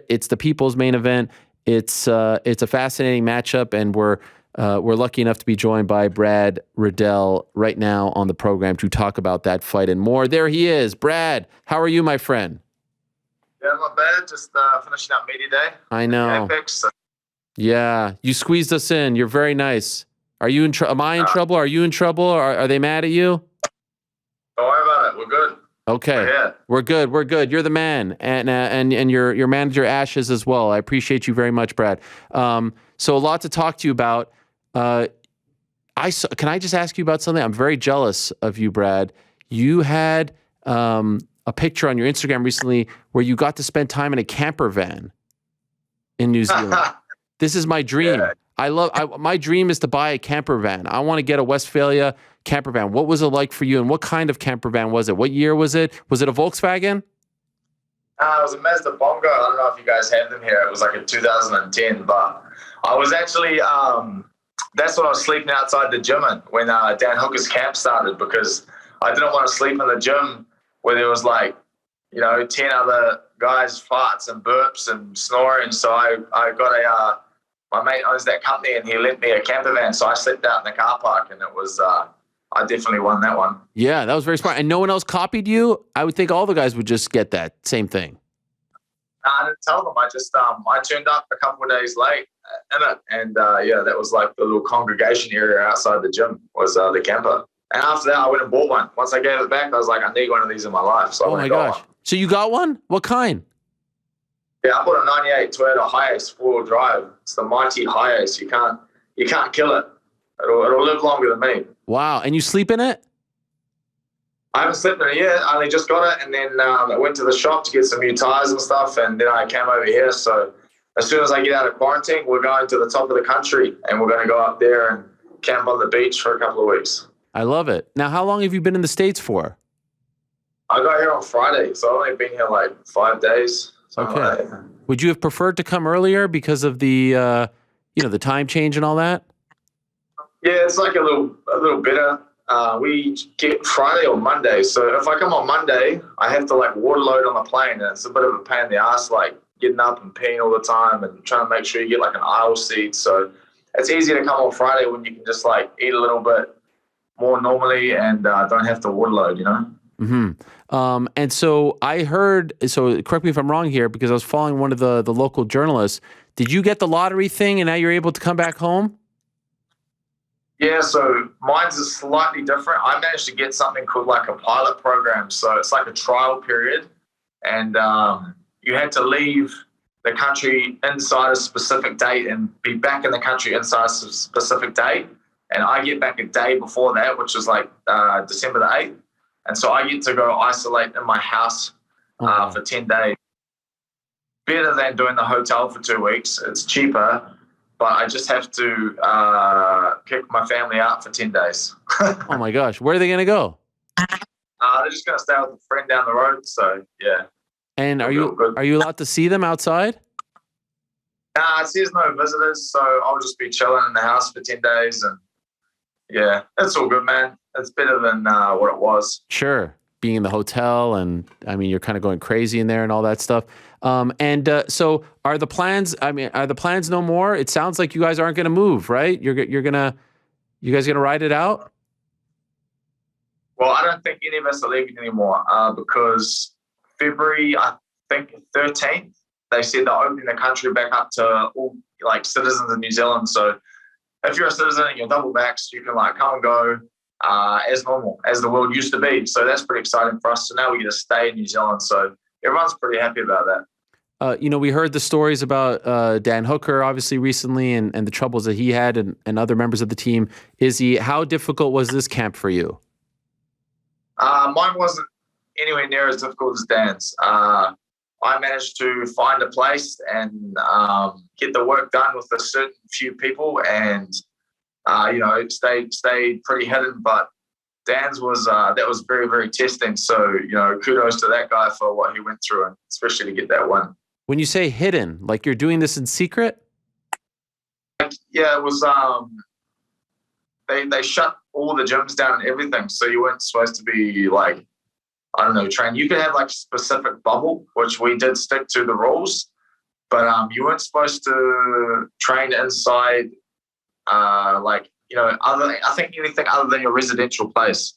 It's the people's main event. It's a fascinating matchup, and we're lucky enough to be joined by Brad Riddell right now on the program to talk about that fight and more. There he is. Brad, how are you, my friend? Yeah, not bad. Just finishing up media day. I know. Apex, so. Yeah, you squeezed us in. You're very nice. Are you in am I in trouble? Are you in trouble? Are they mad at you? Don't worry about it. We're good. Okay. We're good. We're good. You're the man. And your manager Ash is as well. I appreciate you very much, Brad. So a lot to talk to you about. Can I just ask you about something? I'm very jealous of you, Brad. You had a picture on your Instagram recently where you got to spend time in a camper van in New Zealand. This is my dream. Yeah. My dream is to buy a camper van. I want to get a Westphalia camper van. What was it like for you, and what kind of camper van was it? What year was it? Was it a Volkswagen? It was a Mazda Bongo. I don't know if you guys have them here. It was like a 2010, but I was actually, that's when I was sleeping outside the gym when Dan Hooker's camp started, because I didn't want to sleep in the gym where there was 10 other guys farts and burps and snoring. So I got my mate owns that company, and he lent me a camper van. So I slept out in the car park, and it was, I definitely won that one. Yeah, that was very smart. And no one else copied you? I would think all the guys would just get that same thing. I didn't tell them. I just, I turned up a couple of days late in it. And that was like the little congregation area outside the gym was the camper. And after that, I went and bought one. Once I gave it back, I was like, I need one of these in my life. So oh my gosh. So you got one? What kind? Yeah, I bought a 98 Toyota Hiace 4-wheel drive. It's the mighty Hiace. You can't kill it. It'll live longer than me. Wow. And you sleep in it? I haven't slept in it yet. I only just got it, and then I went to the shop to get some new tires and stuff, and then I came over here. So as soon as I get out of quarantine, we're going to the top of the country, and we're going to go up there and camp on the beach for a couple of weeks. I love it. Now, how long have you been in the States for? I got here on Friday, so I've only been here like 5 days. Okay. Like would you have preferred to come earlier because of the, the time change and all that? Yeah, it's like a little better. We get Friday or Monday, so if I come on Monday, I have to water load on the plane, and it's a bit of a pain in the ass, getting up and peeing all the time and trying to make sure you get an aisle seat. So it's easy to come on Friday when you can just eat a little bit more normally and don't have to water load, Mm-hmm. And so I heard, so correct me if I'm wrong here, because I was following one of the local journalists. Did you get the lottery thing and now you're able to come back home? Yeah, so mine's is slightly different. I managed to get something called a pilot program. So it's like a trial period, and you had to leave the country inside a specific date and be back in the country inside a specific date. And I get back a day before that, which is December the 8th. And so I get to go isolate in my house for 10 days. Better than doing the hotel for 2 weeks. It's cheaper, but I just have to kick my family out for 10 days. Oh, my gosh. Where are they going to go? They're just going to stay with a friend down the road. So, yeah. And are you allowed to see them outside? Nah, there's no visitors, so I'll just be chilling in the house for 10 days. And, yeah, it's all good, man. It's better than what it was. Sure. Being in the hotel, and, you're kind of going crazy in there and all that stuff. So are the plans, are the plans no more? It sounds like you guys aren't going to move, right? You guys going to ride it out? Well, I don't think any of us are leaving anymore because February, I think 13th, they said they're opening the country back up to all citizens of New Zealand. So if you're a citizen and you're double vaxxed, you can come and go as normal, as the world used to be. So that's pretty exciting for us. So now we get to stay in New Zealand. So everyone's pretty happy about that. We heard the stories about Dan Hooker, obviously, recently, and the troubles that he had and other members of the team. How difficult was this camp for you? Mine wasn't anywhere near as difficult as Dan's. I managed to find a place and get the work done with a certain few people and, stayed pretty hidden. But Dan's that was very, very testing. So, kudos to that guy for what he went through, and especially to get that one. When you say hidden, you're doing this in secret? Yeah, it was, they shut all the gyms down and everything. So you weren't supposed to be trained. You could have a specific bubble, which we did stick to the rules. but you weren't supposed to train inside, I think anything other than your residential place.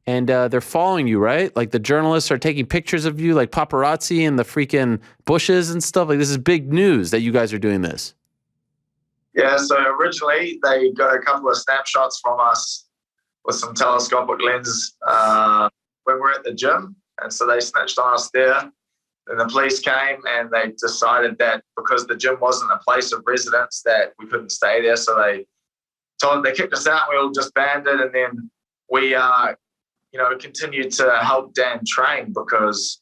And they're following you, right? Like the journalists are taking pictures of you, like paparazzi in the freaking bushes and stuff. Like this is big news that you guys are doing this. Yeah, so originally they got a couple of snapshots from us with some telescopic lenses when we're at the gym. And so they snitched on us there. Then the police came and they decided that because the gym wasn't a place of residence that we couldn't stay there. So they kicked us out and we all just banned it. And then we, continued to help Dan train because,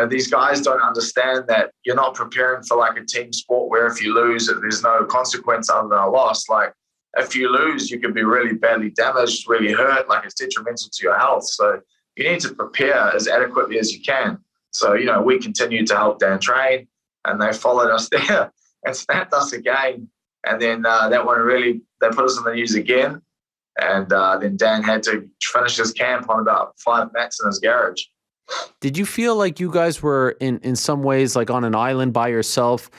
these guys don't understand that you're not preparing for like a team sport where if you lose, there's no consequence other than a loss. Like if you lose, you could be really badly damaged, really hurt, like it's detrimental to your health. So you need to prepare as adequately as you can. So, we continued to help Dan train and they followed us there and snapped us again. And then that one they put us in the news again. And then Dan had to finish his camp on about 5 mats in his garage. Did you feel like you guys were in some ways like on an island by yourself?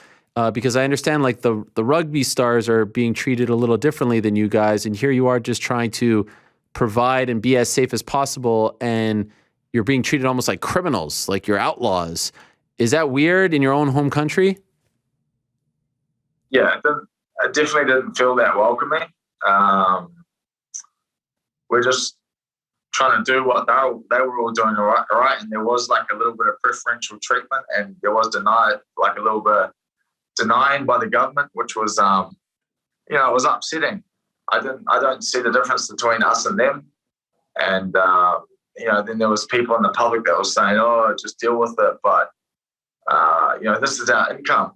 Because I understand like the rugby stars are being treated a little differently than you guys. And here you are just trying to provide and be as safe as possible. And you're being treated almost like criminals, like you're outlaws. Is that weird in your own home country? Yeah, it definitely didn't feel that welcoming. We're just trying to do what they were all doing all right, and there was like a little bit of preferential treatment, and there was a little bit of denying by the government, which was, it was upsetting. I don't see the difference between us and them, and then there was people in the public that was saying, "Oh, just deal with it," but this is our income.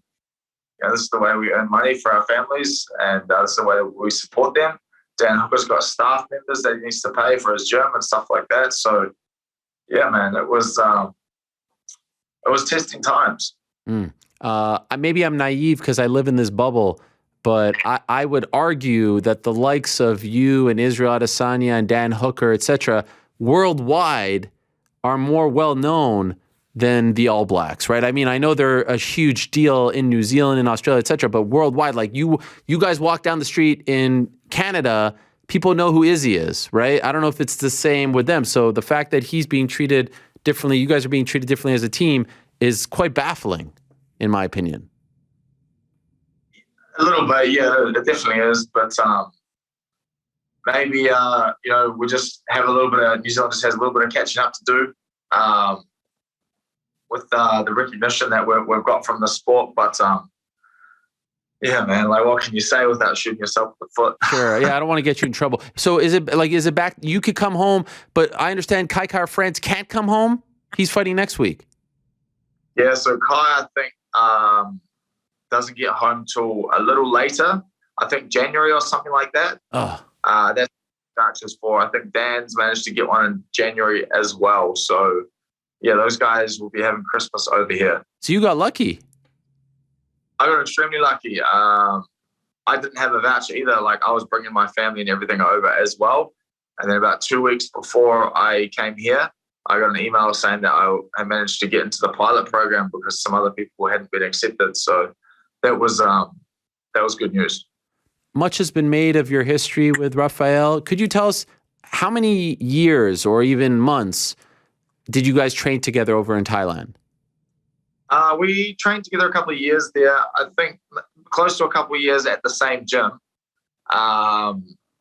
This is the way we earn money for our families, and this is the way we support them. Dan Hooker's got staff members that he needs to pay for his gym and stuff like that. So, yeah, man, it was testing times. Maybe I'm naive because I live in this bubble, but I would argue that the likes of you and Israel Adesanya and Dan Hooker, etc., worldwide are more well known than the All Blacks, right? I mean, I know they're a huge deal in New Zealand and Australia, etc., but worldwide, like you guys walk down the street in Canada, people know who Izzy is, right? I don't know if it's the same with them. So the fact that he's being treated differently, you guys are being treated differently as a team is quite baffling, in my opinion. A little bit, yeah, it definitely is. But maybe, we just have New Zealand just has a little bit of catching up to do. With the recognition that we've got from the sport. But, yeah, man, like what can you say without shooting yourself in the foot? Sure, yeah, I don't want to get you in trouble. So is it back, you could come home, but I understand Kai France can't come home? He's fighting next week. Yeah, so Kai, I think, doesn't get home till a little later. I think January or something like that. Oh. That's matches for. I think Dan's managed to get one in January as well. So, yeah, those guys will be having Christmas over here. So you got lucky. I got extremely lucky. I didn't have a voucher either. Like I was bringing my family and everything over as well. And then about 2 weeks before I came here, I got an email saying that I managed to get into the pilot program because some other people hadn't been accepted. So that was good news. Much has been made of your history with Rafael. Could you tell us how many years or even months did you guys train together over in Thailand? We trained together a couple of years there. I think close to a couple of years at the same gym.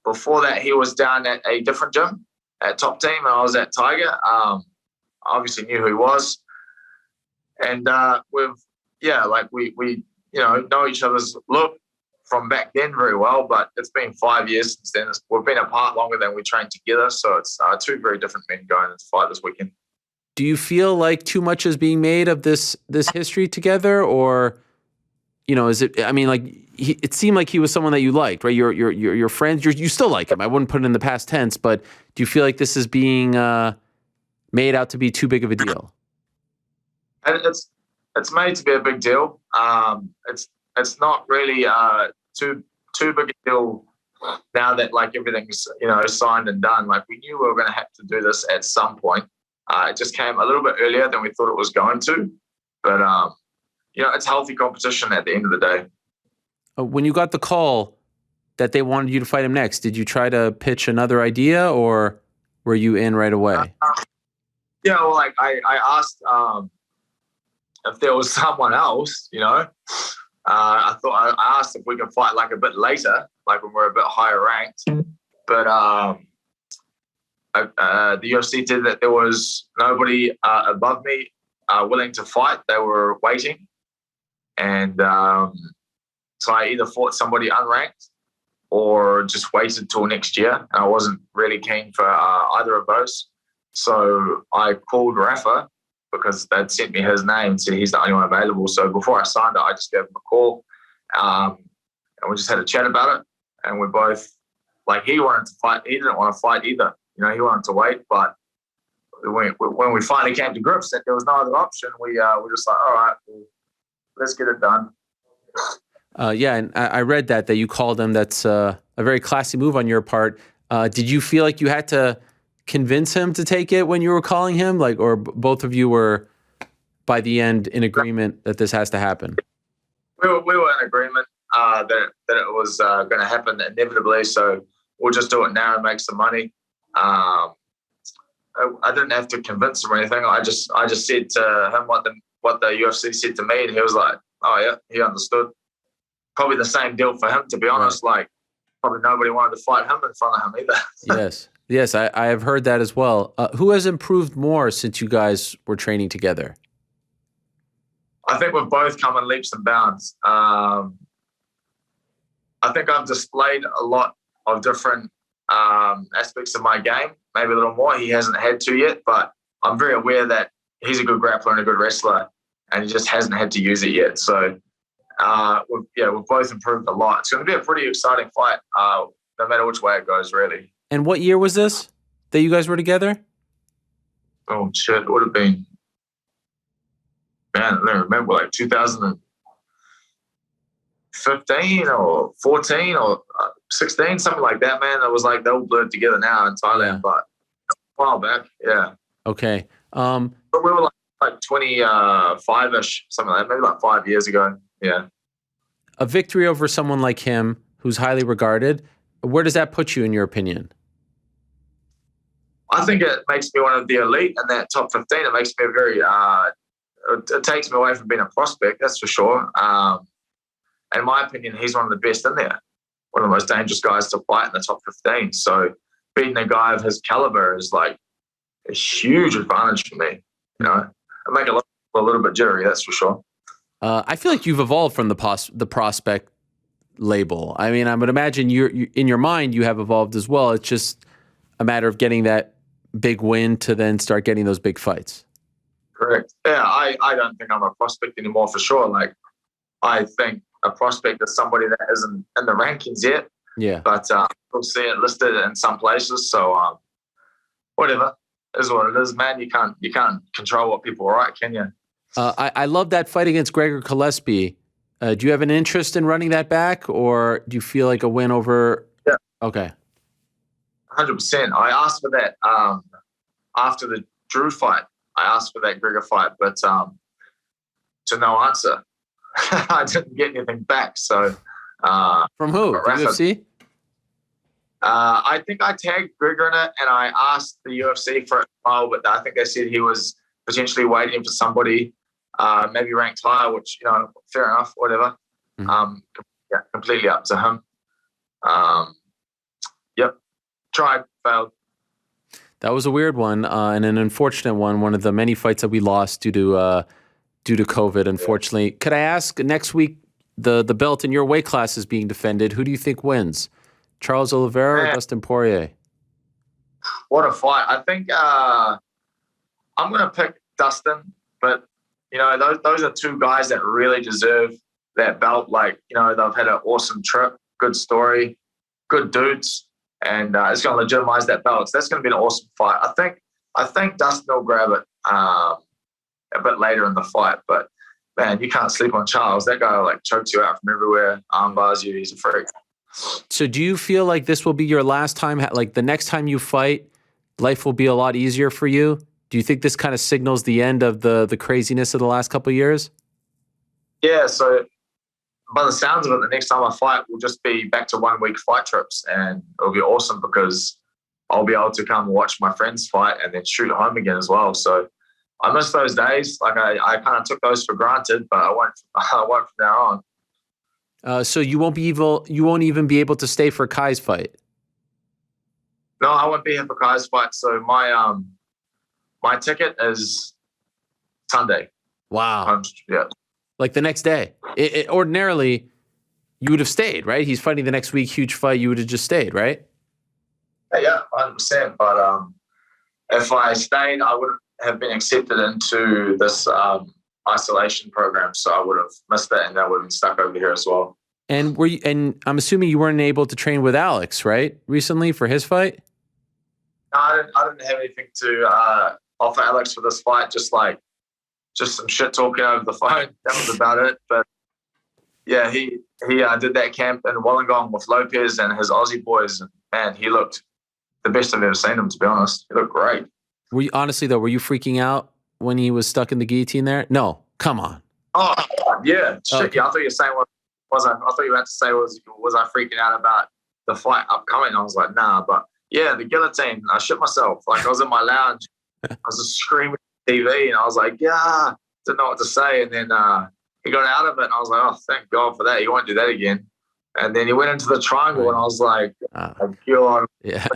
Before that, he was down at a different gym at Top Team, and I was at Tiger. Obviously knew who he was, and we know each other's look from back then very well. But it's been 5 years since then. We've been apart longer than we trained together, so it's two very different men going into fight this weekend. Do you feel like too much is being made of this history together, or, is it? I mean, like it seemed like he was someone that you liked, right? Your friends, you still like him. I wouldn't put it in the past tense, but do you feel like this is being made out to be too big of a deal? And it's made to be a big deal. It's not really too big a deal now that like everything's signed and done. Like we knew we were going to have to do this at some point. It just came a little bit earlier than we thought it was going to, but it's healthy competition at the end of the day. When you got the call that they wanted you to fight him next, did you try to pitch another idea, or were you in right away? Yeah, well, like I asked if there was someone else, I asked if we could fight like a bit later, like when we're a bit higher ranked. But the UFC said that there was nobody above me willing to fight. They were waiting. And so I either fought somebody unranked or just waited till next year. And I wasn't really keen for either of those. So I called Rafa because they'd sent me his name and said he's the only one available. So before I signed it, I just gave him a call. And we just had a chat about it. And we both, like, he wanted to fight. He didn't want to fight either. He wanted to wait. But when we finally came to grips that there was no other option, we were just like, all right, well, let's get it done. Yeah, and I read that you called him. That's a very classy move on your part. Did you feel like you had to convince him to take it when you were calling him, or both of you were by the end in agreement that this has to happen? We were in agreement that it was going to happen inevitably. So we'll just do it now and make some money. I didn't have to convince him or anything. I just said to him what the UFC said to me, and he was like, "Oh yeah," he understood. Probably the same deal for him, to be honest. Right. Like, probably nobody wanted to fight him in front of him either. Yes, I have heard that as well. Who has improved more since you guys were training together? I think we've both come in leaps and bounds. I think I've displayed a lot of different aspects of my game, maybe a little more. He hasn't had to yet, but I'm very aware that he's a good grappler and a good wrestler, and he just hasn't had to use it yet. So, we've both improved a lot. It's going to be a pretty exciting fight, no matter which way it goes, really. And what year was this that you guys were together? Oh, shit. It would have been, man, I don't remember, like 2015 or 14 or 16, something like that, man. It was like they all blurred together now in Thailand, but a while back, yeah. Okay. But we were like 25-ish, something like that, maybe like 5 years ago, yeah. A victory over someone like him, who's highly regarded, where does that put you in your opinion? I think it makes me one of the elite in that top 15. It makes me it takes me away from being a prospect, that's for sure. In my opinion, he's one of the best in there. One of the most dangerous guys to fight in the top 15. So beating a guy of his caliber is like a huge advantage for me. It make it a little bit jittery, that's for sure. I feel like you've evolved from the prospect label. I mean, I would imagine you in your mind you have evolved as well. It's just a matter of getting that big win to then start getting those big fights. Correct. Yeah, I don't think I'm a prospect anymore for sure. Like, I think a prospect is somebody that isn't in the rankings yet. Yeah. But we'll see it listed in some places. So whatever is what it is, man. You can't control what people write, can you? I love that fight against Gregor Gillespie. Do you have an interest in running that back, or do you feel like a win over? Yeah. Okay. 100%. I asked for that after the Drew fight. I asked for that Gregor fight, but to no answer. I didn't get anything back. So from who? The UFC? I think I tagged Gregor in it, and I asked the UFC for it, but I think they said he was potentially waiting for somebody, maybe ranked higher, which, fair enough, whatever. Mm-hmm. Completely up to him. Yep. Tried, failed. That was a weird one and an unfortunate one. One of the many fights that we lost due to COVID, unfortunately. Yeah. Could I ask, next week, the belt in your weight class is being defended. Who do you think wins? Charles Oliveira or Dustin Poirier? What a fight. I think I'm going to pick Dustin, but, those are two guys that really deserve that belt. Like, they've had an awesome trip, good story, good dudes. And it's going to legitimize that belt. So that's going to be an awesome fight. I think Dustin will grab it a bit later in the fight. But, man, you can't sleep on Charles. That guy, chokes you out from everywhere, armbars you. He's a freak. So do you feel like this will be your last time? Like, the next time you fight, life will be a lot easier for you? Do you think this kind of signals the end of the craziness of the last couple of years? Yeah, so by the sounds of it, the next time I fight will just be back to 1 week fight trips, and it'll be awesome because I'll be able to come watch my friends fight and then shoot home again as well. So I miss those days. Like I kind of took those for granted, but I won't from now on. So you won't even be able to stay for Kai's fight. No, I won't be here for Kai's fight. So my ticket is Sunday. Wow. Yeah. Like the next day. Ordinarily, you would have stayed, right? He's fighting the next week, huge fight. You would have just stayed, right? Yeah, 100%. But if I stayed, I wouldn't have been accepted into this isolation program. So I would have missed that, and I would have been stuck over here as well. And and I'm assuming you weren't able to train with Alex, right? Recently for his fight? No, I didn't have anything to offer Alex for this fight. Just some shit talking over the phone. That was about it. But yeah, he did that camp in Wollongong with Lopez and his Aussie boys, and man, he looked the best I've ever seen him. To be honest, he looked great. Were you freaking out when he was stuck in the guillotine there? No, come on. Oh yeah, shit. Okay. Yeah, I thought you were saying I thought you were about to say was I freaking out about the fight upcoming? I was like, nah, but yeah, the guillotine. I shit myself. Like I was in my lounge, I was just screaming at the TV, and I was like, yeah, didn't know what to say, and then he got out of it, and I was like, oh, thank God for that. He won't do that again. And then he went into the triangle, and I was like, God, yeah.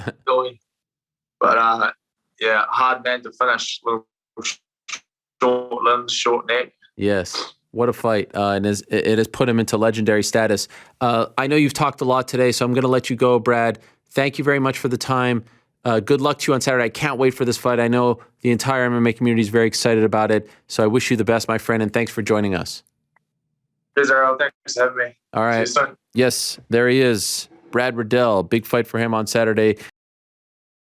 But yeah, hard man to finish. Little short limbs, short neck. Yes. What a fight. And it has put him into legendary status. I know you've talked a lot today, so I'm going to let you go, Brad. Thank you very much for the time. Good luck to you on Saturday. I can't wait for this fight. I know the entire MMA community is very excited about it. So I wish you the best, my friend, and thanks for joining us. Cheers, Errol. Thanks for having me. All right. See you soon. Yes, there he is. Brad Riddell. Big fight for him on Saturday.